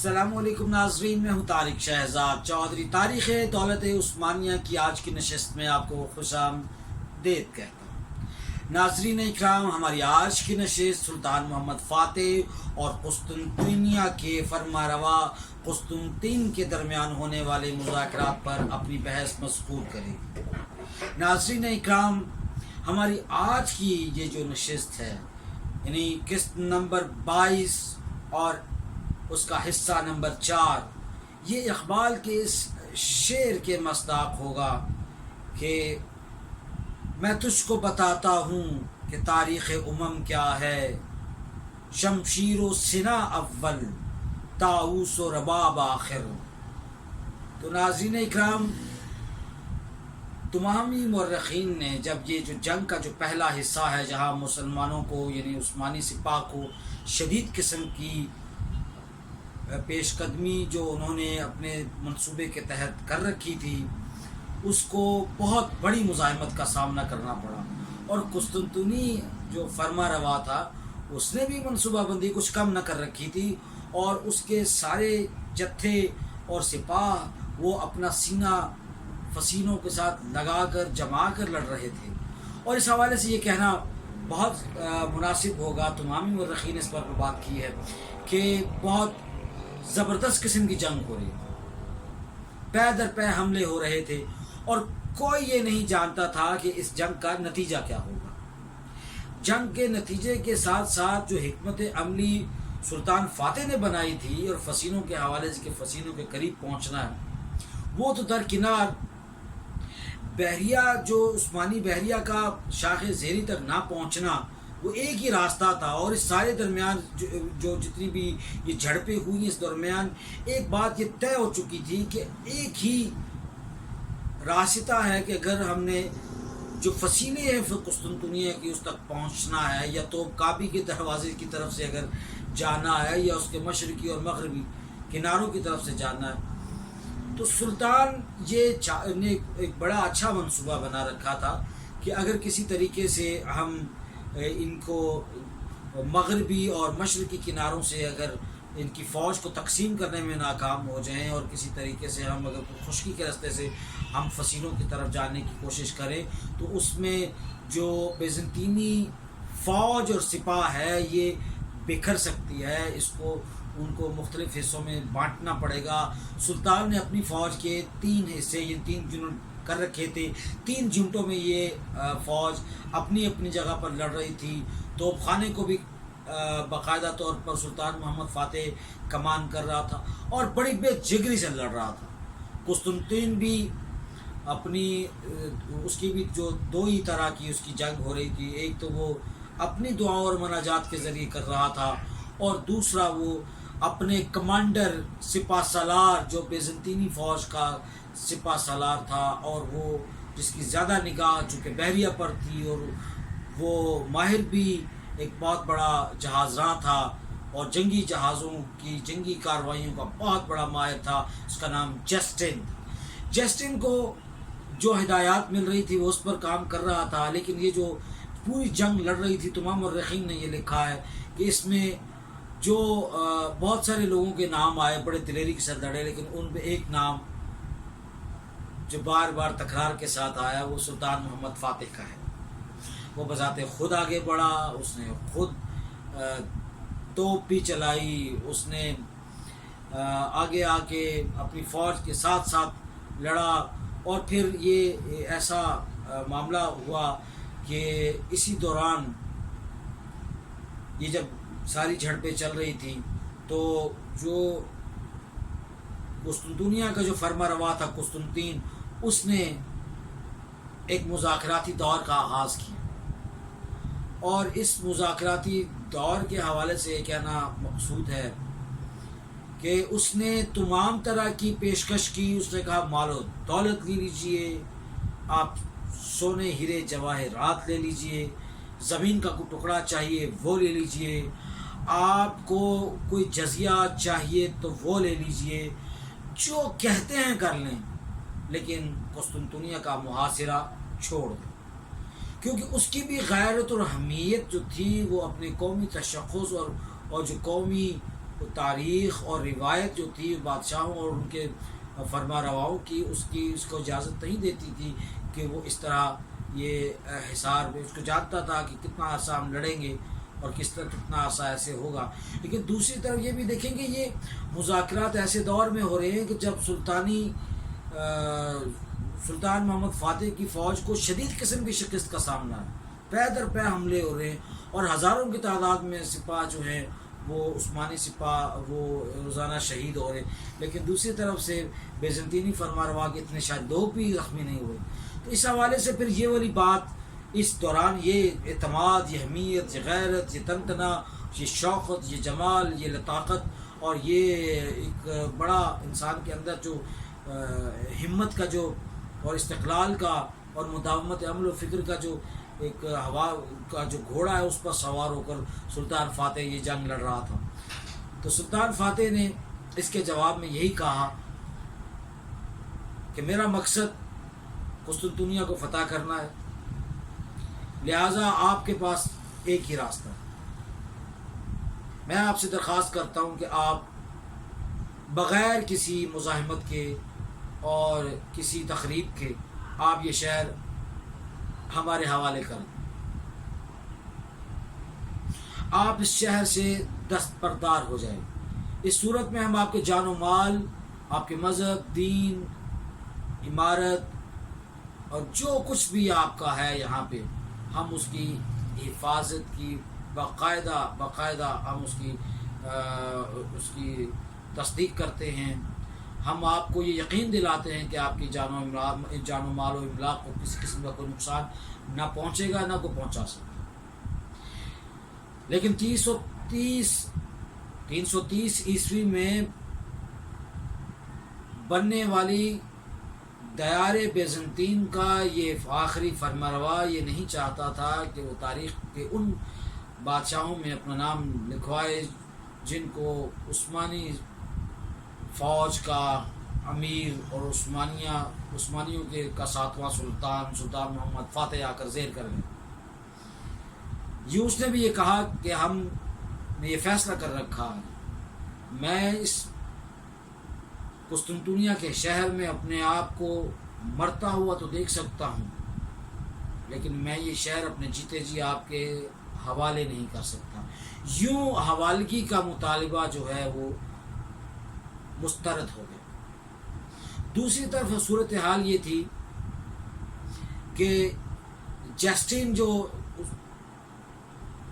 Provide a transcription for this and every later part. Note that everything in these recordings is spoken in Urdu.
السلام علیکم ناظرین، میں ہوں طارق شہزاد چودھری۔ تاریخ دولت عثمانیہ کی آج کی نشست میں آپ کو خوش آمدید کہتا ہوں۔ ناظرین اکرام، ہماری آج کی نشست سلطان محمد فاتح اور قسطنطنیہ کے فرما روا قسطنطین کے درمیان ہونے والے مذاکرات پر اپنی بحث مذکور کرے گی۔ ناظرین اکرام، ہماری آج کی یہ جو نشست ہے، یعنی قسط نمبر 22 اور اس کا حصہ نمبر 4، یہ اقبال کے اس شعر کے مصداق ہوگا کہ میں تجھ کو بتاتا ہوں کہ تاریخ کیا ہے، شمشیر و سنا اول، طاؤس و رباب آخر۔ تو ناظرین اکرام، تمامی مورخین نے جب یہ جو جنگ کا جو پہلا حصہ ہے، جہاں مسلمانوں کو یعنی عثمانی سپاہ کو شدید قسم کی پیش قدمی جو انہوں نے اپنے منصوبے کے تحت کر رکھی تھی، اس کو بہت بڑی مزاحمت کا سامنا کرنا پڑا، اور قسطنطنی جو فرما روا تھا اس نے بھی منصوبہ بندی کچھ کم نہ کر رکھی تھی، اور اس کے سارے جتھے اور سپاہ وہ اپنا سینہ فسینوں کے ساتھ لگا کر جما کر لڑ رہے تھے۔ اور اس حوالے سے یہ کہنا بہت مناسب ہوگا، تمامی مورخین اس پر بات کی ہے کہ بہت زبردست قسم کی جنگ ہو رہی تھی، پے در پے حملے ہو رہے تھے، اور کوئی یہ نہیں جانتا تھا کہ اس جنگ کا نتیجہ کیا ہوگا۔ جنگ کے نتیجے کے ساتھ ساتھ جو حکمت عملی سلطان فاتح نے بنائی تھی، اور فسینوں کے حوالے سے کہ فسینوں کے قریب پہنچنا ہے، وہ تو درکنار بحریہ جو عثمانی بحریہ کا شاخ زیری تک نہ پہنچنا، وہ ایک ہی راستہ تھا۔ اور اس سارے درمیان جو جتنی بھی یہ جھڑپیں ہوئی، اس درمیان ایک بات یہ طے ہو چکی تھی کہ ایک ہی راستہ ہے کہ اگر ہم نے جو فسیلے ہیں قسطنطنیہ کی اس تک پہنچنا ہے، یا تو کعبے کے دروازے کی طرف سے اگر جانا ہے، یا اس کے مشرقی اور مغربی کناروں کی طرف سے جانا ہے، تو سلطان نے ایک بڑا اچھا منصوبہ بنا رکھا تھا کہ اگر کسی طریقے سے ہم ان کو مغربی اور مشرقی کناروں سے اگر ان کی فوج کو تقسیم کرنے میں ناکام ہو جائیں، اور کسی طریقے سے ہم اگر خشکی کے راستے سے ہم فسینوں کی طرف جانے کی کوشش کریں، تو اس میں جو بیزنطینی فوج اور سپاہ ہے یہ بکھر سکتی ہے، اس کو ان کو مختلف حصوں میں بانٹنا پڑے گا۔ سلطان نے اپنی فوج کے 3 حصے، یہ 3 یونٹ کر رکھے تھے، 3 یونٹوں میں یہ فوج اپنی اپنی جگہ پر لڑ رہی تھی۔ توپ خانے کو بھی باقاعدہ طور پر سلطان محمد فاتح کمان کر رہا تھا، اور بڑی بے جگری سے لڑ رہا تھا۔ قسطنطین بھی اپنی اس کی بھی جو 2 ہی طرح کی اس کی جنگ ہو رہی تھی، ایک تو وہ اپنی دعاؤں اور مناجات کے ذریعے کر رہا تھا، اور دوسرا وہ اپنے کمانڈر سپہ سالار جو بیزنطینی فوج کا سپہ سالار تھا، اور وہ جس کی زیادہ نگاہ چونکہ بحریہ پر تھی، اور وہ ماہر بھی ایک بہت بڑا جہاز راں تھا، اور جنگی جہازوں کی جنگی کارروائیوں کا بہت بڑا ماہر تھا، اس کا نام جسٹن کو جو ہدایات مل رہی تھی وہ اس پر کام کر رہا تھا۔ لیکن یہ جو پوری جنگ لڑ رہی تھی، تمام مورخین نے یہ لکھا ہے کہ اس میں جو بہت سارے لوگوں کے نام آئے، بڑے دلیری کے ساتھ لڑے، لیکن ان میں ایک نام جو بار بار تکرار کے ساتھ آیا وہ سلطان محمد فاتح کا ہے۔ وہ بذات خود آگے بڑھا، اس نے خود توپ بھی چلائی، اس نے آگے آ کے اپنی فوج کے ساتھ ساتھ لڑا، اور پھر یہ ایسا معاملہ ہوا کہ اسی دوران یہ جب ساری جھڑپیں چل رہی تھی، تو جو قسطنطنیہ کا جو فرما روا تھا قسطنطین، اس نے ایک مذاکراتی دور کا آغاز کیا، اور اس مذاکراتی دور کے حوالے سے یہ کہنا مقصود ہے کہ اس نے تمام طرح کی پیشکش کی۔ اس نے کہا مال و دولت لے لیجئے، آپ سونے ہیرے جواہرات لے لیجئے، زمین کا کوئی ٹکڑا چاہیے وہ لے لیجئے، آپ کو کوئی جزیہ چاہیے تو وہ لے لیجئے، جو کہتے ہیں کر لیں، لیکن قسطنطنیہ کا محاصرہ چھوڑ دیں، کیونکہ اس کی بھی غیرت اور حمیت جو تھی وہ اپنے قومی تشخص اور جو قومی تاریخ اور روایت جو تھی بادشاہوں اور ان کے فرما رواؤں کی، اس کو اجازت نہیں دیتی تھی کہ وہ اس طرح یہ حصار میں، اس کو جانتا تھا کہ کتنا عرصہ ہم لڑیں گے اور کتنا عرصہ ایسے ہوگا۔ لیکن دوسری طرف یہ بھی دیکھیں گے یہ مذاکرات ایسے دور میں ہو رہے ہیں کہ جب سلطان محمد فاتح کی فوج کو شدید قسم کی شکست کا سامنا ہے، پے در پے حملے ہو رہے ہیں اور ہزاروں کی تعداد میں سپاہ جو ہیں وہ عثمانی سپاہ وہ روزانہ شہید ہو رہے ہیں، لیکن دوسری طرف سے بیزنطینی فرمانروا کے اتنے شاید لوگ بھی زخمی نہیں ہوئے۔ تو اس حوالے سے پھر یہ والی بات اس دوران، یہ اعتماد، یہ حمیت، یہ غیرت، یہ تنتنا، یہ شوقت، یہ جمال، یہ لطاقت اور یہ ایک بڑا انسان کے اندر جو ہمت کا جو اور استقلال کا اور مداومت عمل و فکر کا جو ایک ہوا کا جو گھوڑا ہے اس پر سوار ہو کر سلطان فاتح یہ جنگ لڑ رہا تھا۔ تو سلطان فاتح نے اس کے جواب میں یہی کہا کہ میرا مقصد قسطنطنیہ کو فتح کرنا ہے، لہٰذا آپ کے پاس ایک ہی راستہ ہے۔ میں آپ سے درخواست کرتا ہوں کہ آپ بغیر کسی مزاحمت کے اور کسی تخریب کے آپ یہ شہر ہمارے حوالے کریں۔ آپ اس شہر سے دستبردار ہو جائیں، اس صورت میں ہم آپ کے جان و مال، آپ کے مذہب، دین، عمارت اور جو کچھ بھی آپ کا ہے یہاں پہ، ہم اس کی حفاظت کی باقاعدہ ہم اس کی تصدیق کرتے ہیں۔ ہم آپ کو یہ یقین دلاتے ہیں کہ آپ کی جان و مال و املاک کو کسی قسم کا کوئی نقصان نہ پہنچے گا، نہ کو پہنچا سکے۔ لیکن 330 عیسوی میں بننے والی دیار بیزنطین کا یہ آخری فرمانروا یہ نہیں چاہتا تھا کہ وہ تاریخ کے ان بادشاہوں میں اپنا نام لکھوائے جن کو عثمانی فوج کا امیر اور عثمانیوں کے کا 7واں سلطان محمد فاتح آ کر زیر کر لیں۔ یہ اس نے بھی یہ کہا کہ ہم نے یہ فیصلہ کر رکھا ہے، میں اس قسطنطنیہ کے شہر میں اپنے آپ کو مرتا ہوا تو دیکھ سکتا ہوں، لیکن میں یہ شہر اپنے جیتے جی آپ کے حوالے نہیں کر سکتا۔ یوں حوالگی کا مطالبہ جو ہے وہ مسترد ہو گیا۔ دوسری طرف صورتحال یہ تھی کہ جسٹین جو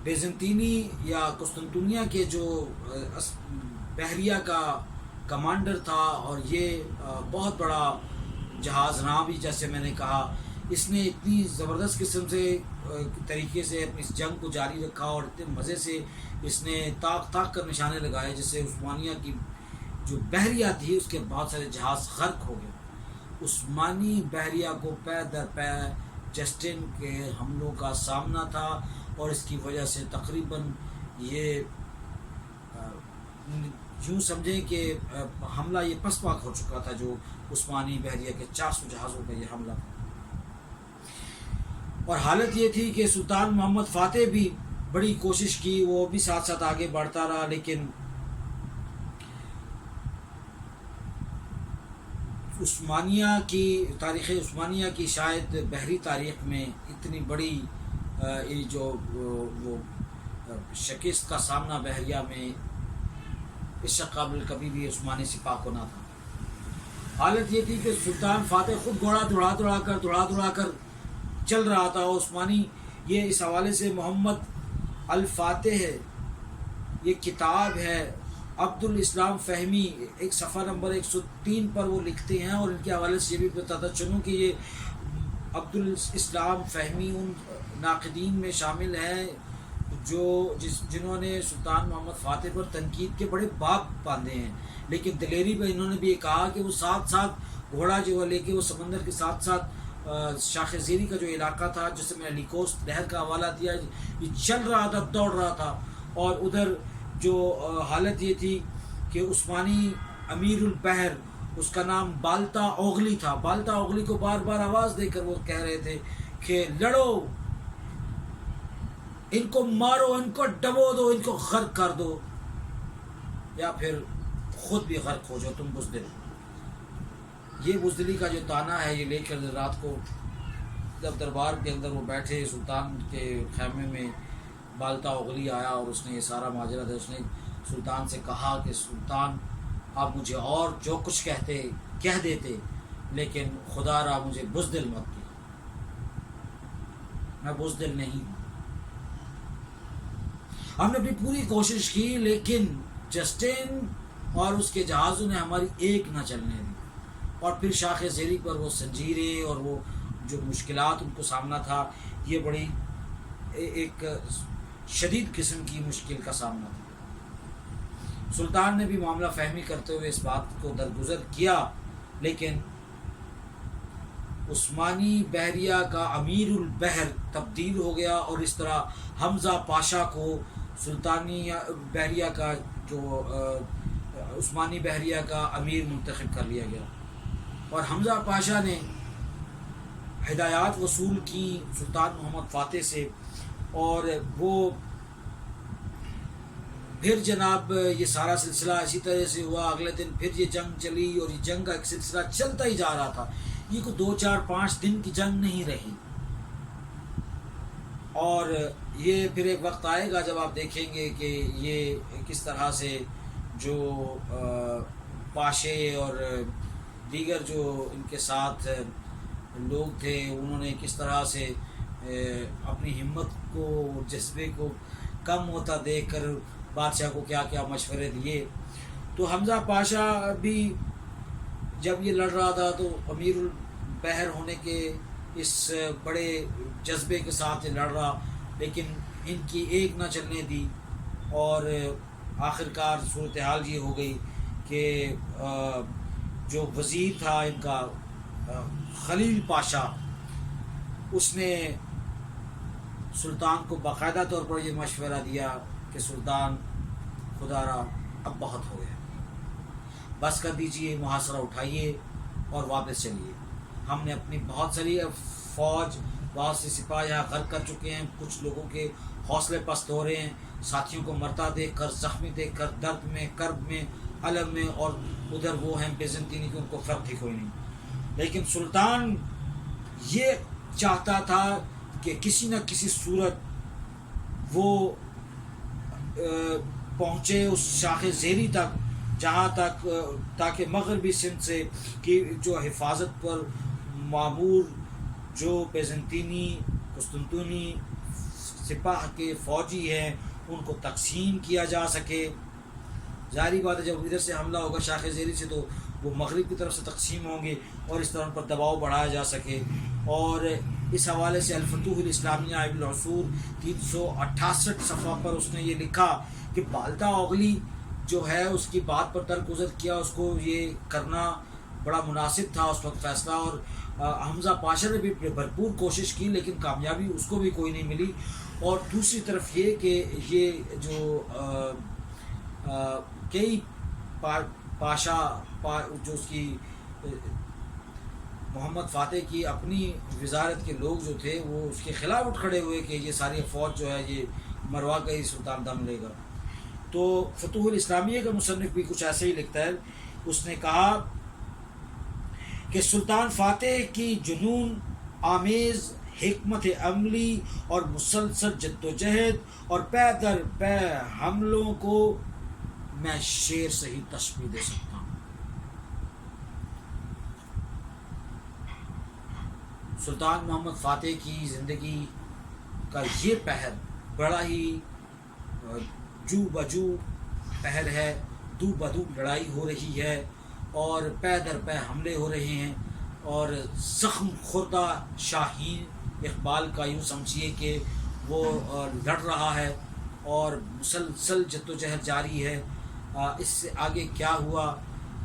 بیزنطینی یا قسطنطنیہ کے جو بحریہ کا کمانڈر تھا اور یہ بہت بڑا جہاز راں بھی، جیسے میں نے کہا، اس نے اتنی زبردست قسم سے طریقے سے اس جنگ کو جاری رکھا اور اتنے مزے سے اس نے طاق کر نشانے لگائے، جس سے عثمانیہ کی جو بحریہ تھی اس کے بہت سارے جہاز غرق ہو گئے۔ عثمانی بحریہ کو پے در پے جسٹن کے حملوں کا سامنا تھا اور اس کی وجہ سے تقریباً یہ یوں سمجھیں کہ حملہ یہ پس پاک ہو چکا تھا، جو عثمانی بحریہ کے 400 جہازوں کا یہ حملہ تھا۔ اور حالت یہ تھی کہ سلطان محمد فاتح بھی بڑی کوشش کی، وہ بھی ساتھ ساتھ آگے بڑھتا رہا، لیکن تاریخ عثمانیہ کی شاید بحری تاریخ میں اتنی بڑی جو وہ شکست کا سامنا بحریہ میں اس سے قابل کبھی بھی عثمانی سپاہ کو نہ تھا۔ حالت یہ تھی کہ سلطان فاتح خود گھوڑا دوڑا کر چل رہا تھا۔ عثمانی یہ اس حوالے سے محمد الفاتح ہے، یہ کتاب ہے، عبدالاسلام فہمی ایک صفحہ نمبر 103 پر وہ لکھتے ہیں، اور ان کے حوالے سے یہ بھی بتاتا چلوں کہ یہ عبدالاسلام فہمی ان ناقدین میں شامل ہیں جنہوں نے سلطان محمد فاتح پر تنقید کے بڑے باب باندھے ہیں، لیکن دلیری پہ انہوں نے بھی یہ کہا کہ وہ ساتھ گھوڑا جو ہے لے کے وہ سمندر کے ساتھ شاخ زیری کا جو علاقہ تھا، جسے میں علی کوسٹ لہر کا حوالہ دیا، یہ چل رہا تھا، دوڑ رہا تھا، اور ادھر جو حالت یہ تھی کہ عثمانی امیر البحر، اس کا نام بالتا اوغلی تھا، بالتا اوغلی کو بار بار آواز دے کر وہ کہہ رہے تھے کہ لڑو، ان کو مارو، ان کو ڈبو دو، ان کو غرق کر دو۔ یا پھر خود بھی غرق ہو جاؤ تم بزدل۔ یہ بزدلی کا جو تانا ہے یہ لے کر رات کو جب دربار کے اندر وہ بیٹھے، سلطان کے خیمے میں بالتا اغلی آیا اور اس نے یہ سارا ماجرا تھا، اس نے سلطان سے کہا کہ سلطان آپ مجھے اور جو کچھ کہہ دیتے، لیکن خدا را مجھے بزدل مت کی، میں بزدل نہیں ہوں۔ ہم نے اپنی پوری کوشش کی لیکن جسٹن اور اس کے جہازوں نے ہماری ایک نہ چلنے دی، اور پھر شاخ زیری پر وہ زنجیریں اور وہ جو مشکلات ان کو سامنا تھا، یہ بڑی ایک شدید قسم کی مشکل کا سامنا تھا۔ سلطان نے بھی معاملہ فہمی کرتے ہوئے اس بات کو درگزر کیا، لیکن عثمانی بحریہ کا امیر البحر تبدیل ہو گیا، اور اس طرح حمزہ پاشا کو سلطانی بحریہ کا جو عثمانی بحریہ کا امیر منتخب کر لیا گیا، اور حمزہ پاشا نے ہدایات وصول کی سلطان محمد فاتح سے، اور وہ پھر جناب یہ سارا سلسلہ اسی طرح سے ہوا۔ اگلے دن پھر یہ جنگ چلی، اور یہ جنگ کا ایک سلسلہ چلتا ہی جا رہا تھا، یہ کوئی 2 4 5 دن کی جنگ نہیں رہی، اور یہ پھر ایک وقت آئے گا جب آپ دیکھیں گے کہ یہ کس طرح سے جو پاشے اور دیگر جو ان کے ساتھ لوگ تھے انہوں نے کس طرح سے اپنی ہمت کو، جذبے کو کم ہوتا دیکھ کر بادشاہ کو کیا کیا مشورے دیے۔ تو حمزہ پاشا بھی جب یہ لڑ رہا تھا تو امیر البحر ہونے کے اس بڑے جذبے کے ساتھ یہ لڑ رہا، لیکن ان کی ایک نہ چلنے دی، اور آخرکار صورتحال یہ ہو گئی کہ جو وزیر تھا ان کا خلیل پاشا، اس نے سلطان کو باقاعدہ طور پر یہ مشورہ دیا کہ سلطان خدا را اب بہت ہو گیا، بس کر دیجئے، محاصرہ اٹھائیے اور واپس چلیے۔ ہم نے اپنی بہت ساری فوج، بہت سے سپاہ یہاں غرق کر چکے ہیں، کچھ لوگوں کے حوصلے پست ہو رہے ہیں، ساتھیوں کو مرتا دیکھ کر، زخمی دیکھ کر، درد میں، کرب میں، الم میں، اور ادھر وہ ہیں بیزنطینی کہ ان کو فرق ہی کوئی نہیں۔ لیکن سلطان یہ چاہتا تھا کہ کسی نہ کسی صورت وہ پہنچے اس شاخ زیری تک، جہاں تک تاکہ مغربی سندھ سے کی جو حفاظت پر معمور جو بیزنطینی قسطنطنی سپاہ کے فوجی ہیں ان کو تقسیم کیا جا سکے۔ ظاہری بات ہے جب ادھر سے حملہ ہوگا شاخ زیری سے تو وہ مغرب کی طرف سے تقسیم ہوں گے، اور اس طرح ان پر دباؤ بڑھایا جا سکے۔ اور اس حوالے سے الفتوح الاسلامیہ ابن العثور 368 صفحہ پر اس نے یہ لکھا کہ بالتا اغلی جو ہے اس کی بات پر درگزر کیا، اس کو یہ کرنا بڑا مناسب تھا اس وقت فیصلہ، اور حمزہ پاشا نے بھی بھرپور کوشش کی لیکن کامیابی اس کو بھی کوئی نہیں ملی۔ اور دوسری طرف یہ کہ یہ جو کئی پاشا جو اس کی محمد فاتح کی اپنی وزارت کے لوگ جو تھے وہ اس کے خلاف اٹھ کھڑے ہوئے کہ یہ ساری فوج جو ہے یہ مروا کے ہی سلطان دم لے گا۔ تو فتوح الاسلامیہ کا مصنف بھی کچھ ایسے ہی لکھتا ہے، اس نے کہا کہ سلطان فاتح کی جنون آمیز حکمت عملی اور مسلسل جد و جہد اور پے در پے حملوں کو میں شیر سے ہی تشبیہ دے سکتا ہوں۔ سلطان محمد فاتح کی زندگی کا یہ پہر بڑا ہی جو بجو پہر ہے، دو بدو لڑائی ہو رہی ہے، اور پے در پے حملے ہو رہے ہیں، اور زخم خوردہ شاہین اقبال کا یوں سمجھیے کہ وہ لڑ رہا ہے اور مسلسل جد و جہد جاری ہے۔ اس سے آگے کیا ہوا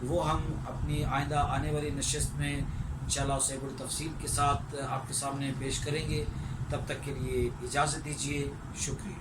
وہ ہم اپنی آئندہ آنے والی نشست میں انشاءاللہ اسے بڑی تفصیل کے ساتھ آپ کے سامنے پیش کریں گے۔ تب تک کے لیے اجازت دیجیے، شکریہ۔